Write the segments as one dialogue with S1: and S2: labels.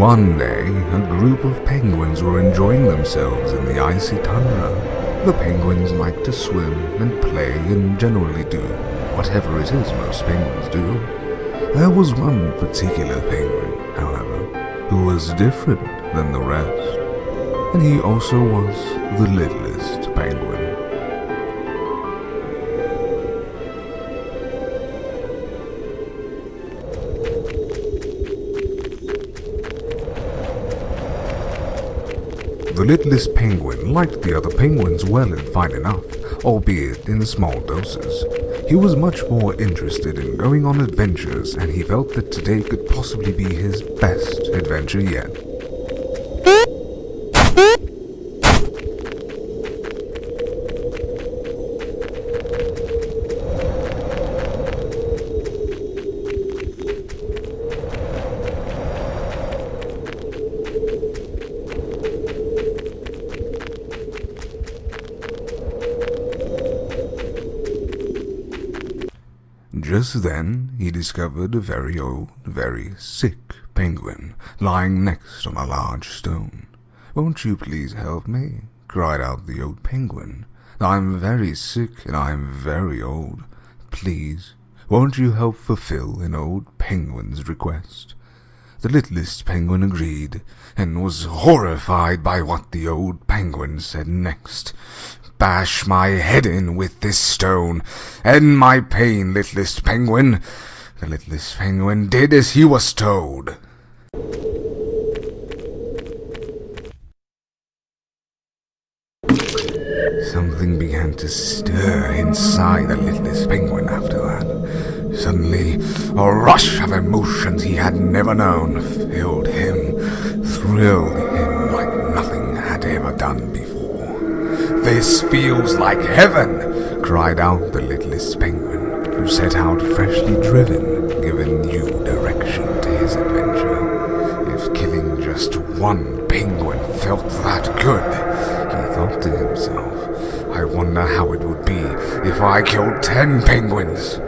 S1: One day, a group of penguins were enjoying themselves in the icy tundra. The penguins like to swim and play and generally do whatever it is most penguins do. There was one particular penguin, however, who was different than the rest, and he also was the littlest penguin. The littlest penguin liked the other penguins well and fine enough, albeit in small doses. He was much more interested in going on adventures, and he felt that today could possibly be his best adventure yet. Just then, he discovered a very old, very sick penguin lying next on a large stone. "Won't you please help me?" cried out the old penguin. "I'm very sick and I'm very old. Please, won't you help fulfill an old penguin's request?" The littlest penguin agreed, and was horrified by what the old penguin said next. "Bash my head in with this stone. End my pain, littlest penguin." The littlest penguin did as he was told. Something began to stir inside the littlest penguin after that. Suddenly, a rush of emotions he had never known filled him, thrilled him like nothing had ever done before. "This feels like heaven!" cried out the littlest penguin, who set out freshly driven, giving new direction to his adventure. If killing just one penguin felt that good, he thought to himself, "I wonder how it would be if I killed 10 penguins!"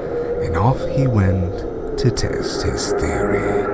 S1: And off he went to test his theory.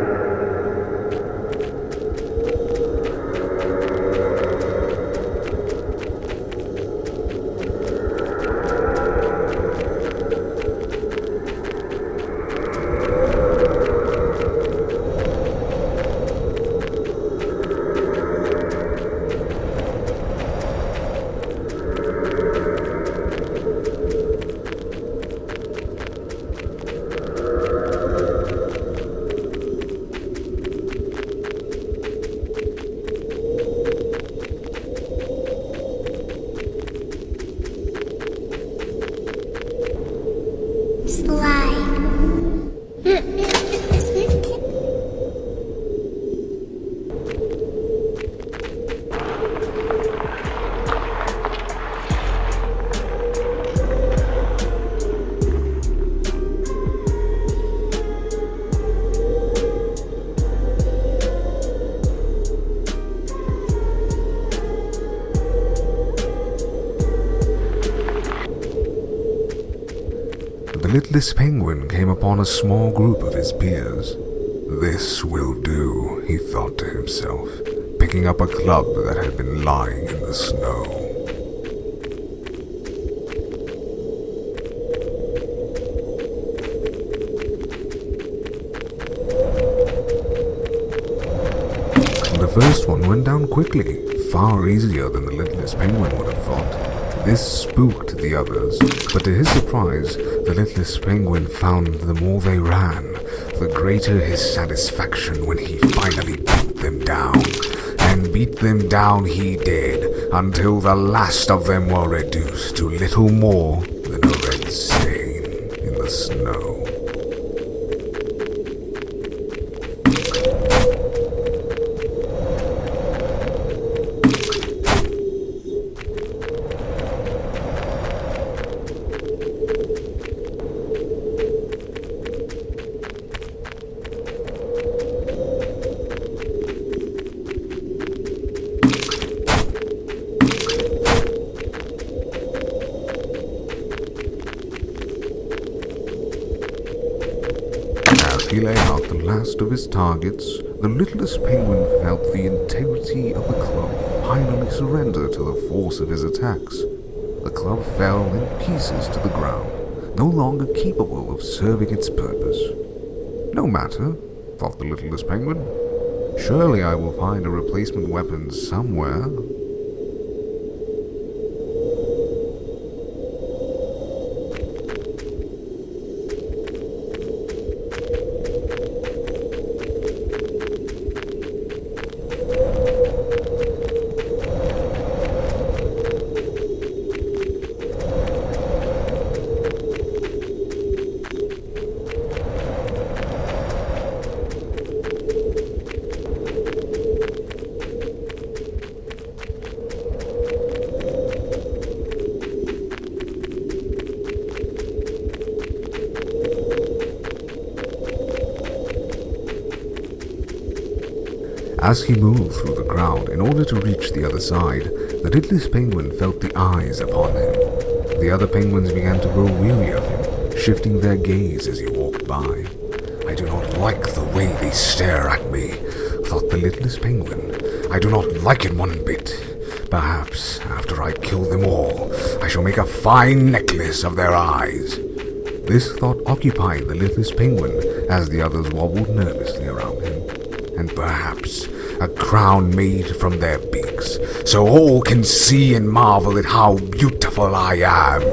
S1: The littlest penguin came upon a small group of his peers. "This will do," he thought to himself, picking up a club that had been lying in the snow. The first one went down quickly, far easier than the littlest penguin would have thought. This spooked the others, but to his surprise, the littlest penguin found the more they ran, the greater his satisfaction when he finally beat them down. And beat them down he did, until the last of them were reduced to little more than a red stain in the snow. He lay out the last of his targets, The littlest penguin felt the integrity of the club finally surrender to the force of his attacks. The club fell in pieces to the ground, no longer capable of serving its purpose. No matter, thought the littlest penguin. Surely I will find a replacement weapon somewhere. As he moved through the crowd in order to reach the other side, the littlest penguin felt the eyes upon him. The other penguins began to grow weary of him, shifting their gaze as he walked by. I do not like the way they stare at me, thought the littlest penguin. I do not like it one bit. Perhaps, after I kill them all, I shall make a fine necklace of their eyes. This thought occupied the littlest penguin as the others wobbled nervously around him. And perhaps a crown made from their beaks, so all can see and marvel at how beautiful I am.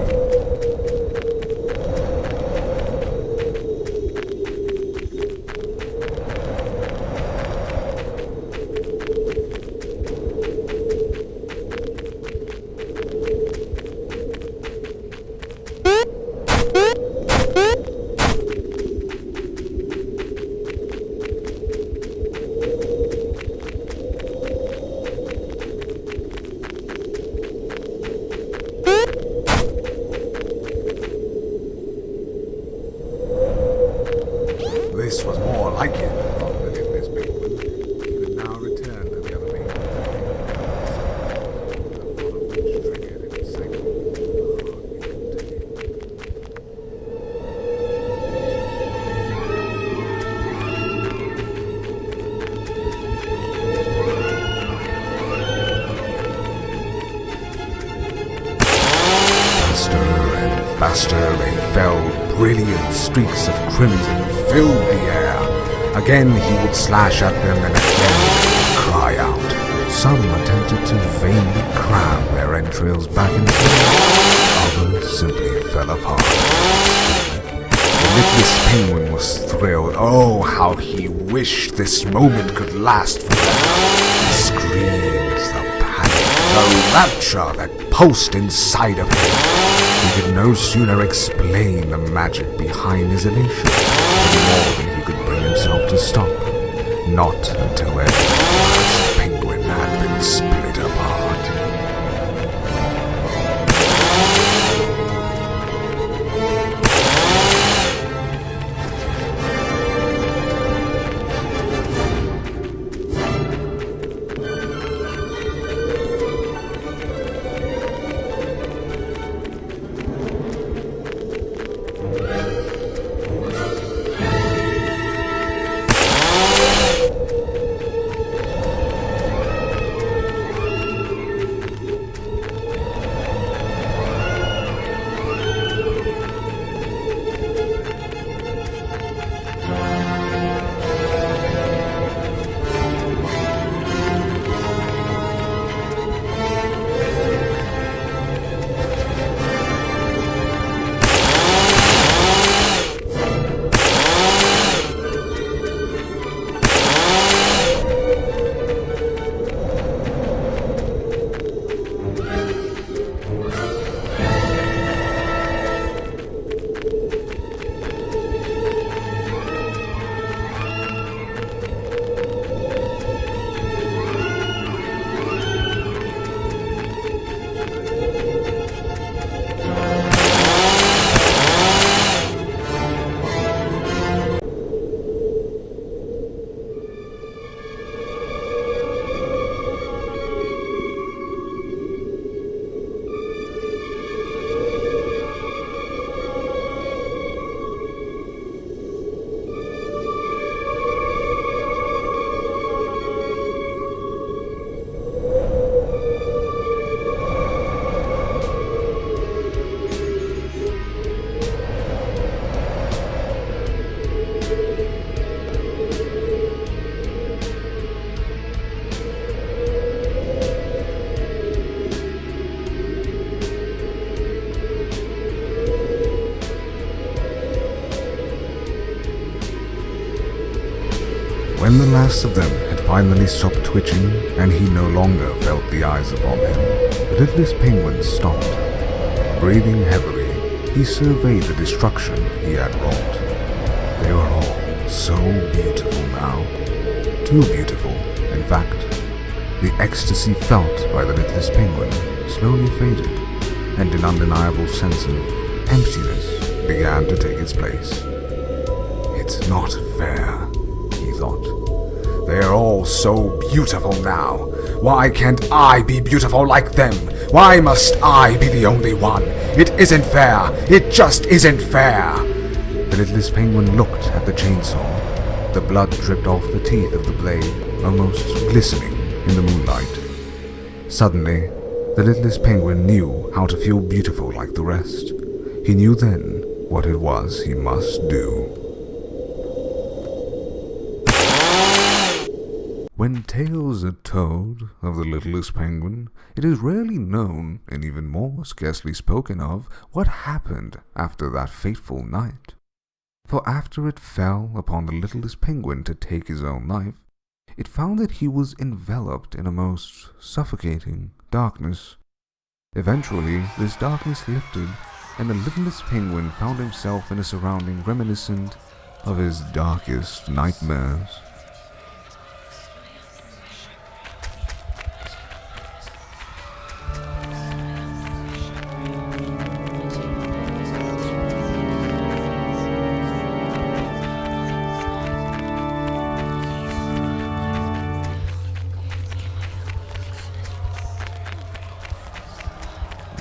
S1: This was more like it, thought the littlest penguin. He could now return to the other penguins. The thought of which triggered an excitement hardly Faster and faster they fell. Brilliant streaks of crimson filled the air. Again he would slash at them and again cry out. Some attempted to vainly cram their entrails back into them. Others simply fell apart. The littlest penguin was thrilled. Oh, how he wished this moment could last forever. The screams, the panic, the rapture that pulsed inside of him. He could no sooner explain the magic behind his elation any more than he could bring himself to stop. Not until every last penguin had been split apart. When the last of them had finally stopped twitching and he no longer felt the eyes upon him, the littlest penguin stopped. Breathing heavily, he surveyed the destruction he had wrought. They were all so beautiful now. Too beautiful, in fact. The ecstasy felt by the littlest penguin slowly faded, and an undeniable sense of emptiness began to take its place. It's not fair, he thought. They are all so beautiful now. Why can't I be beautiful like them? Why must I be the only one? It isn't fair. It just isn't fair. The littlest penguin looked at the chainsaw. The blood dripped off the teeth of the blade, almost glistening in the moonlight. Suddenly, the littlest penguin knew how to feel beautiful like the rest. He knew then what it was he must do. When tales are told of the littlest penguin, it is rarely known, and even more scarcely spoken of, what happened after that fateful night. For after it fell upon the littlest penguin to take his own life, it found that he was enveloped in a most suffocating darkness. Eventually, this darkness lifted, and the littlest penguin found himself in a surrounding reminiscent of his darkest nightmares.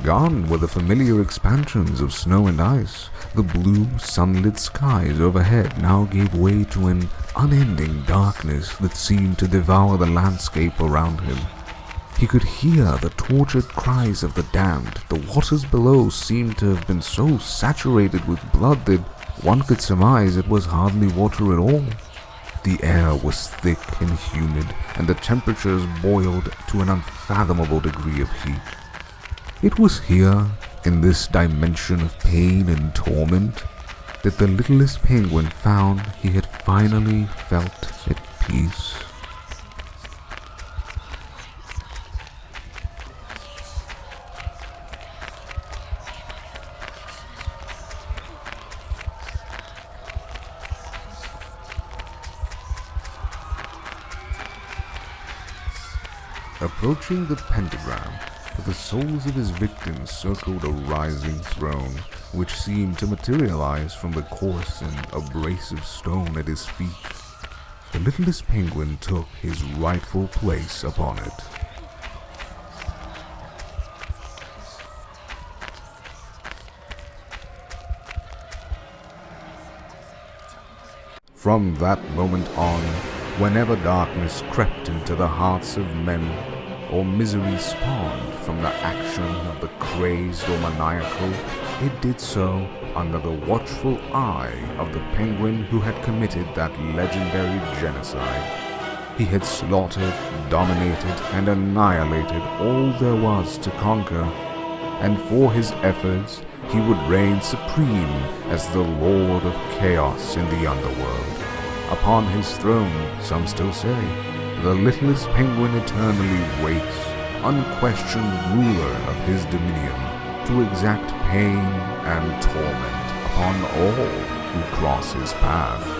S1: Gone were the familiar expansions of snow and ice. The blue, sunlit skies overhead now gave way to an unending darkness that seemed to devour the landscape around him. He could hear the tortured cries of the damned. The waters below seemed to have been so saturated with blood that one could surmise it was hardly water at all. The air was thick and humid, and the temperatures boiled to an unfathomable degree of heat. It was here, in this dimension of pain and torment, that the littlest penguin found he had finally felt at peace. Approaching the pentagram, the souls of his victims circled a rising throne, which seemed to materialize from the coarse and abrasive stone at his feet. The littlest penguin took his rightful place upon it. From that moment on, whenever darkness crept into the hearts of men, or misery spawned from the action of the crazed or maniacal, it did so under the watchful eye of the penguin who had committed that legendary genocide. He had slaughtered, dominated, and annihilated all there was to conquer, and for his efforts he would reign supreme as the Lord of Chaos in the underworld. Upon his throne, some still say, the littlest penguin eternally waits, unquestioned ruler of his dominion, to exact pain and torment upon all who cross his path.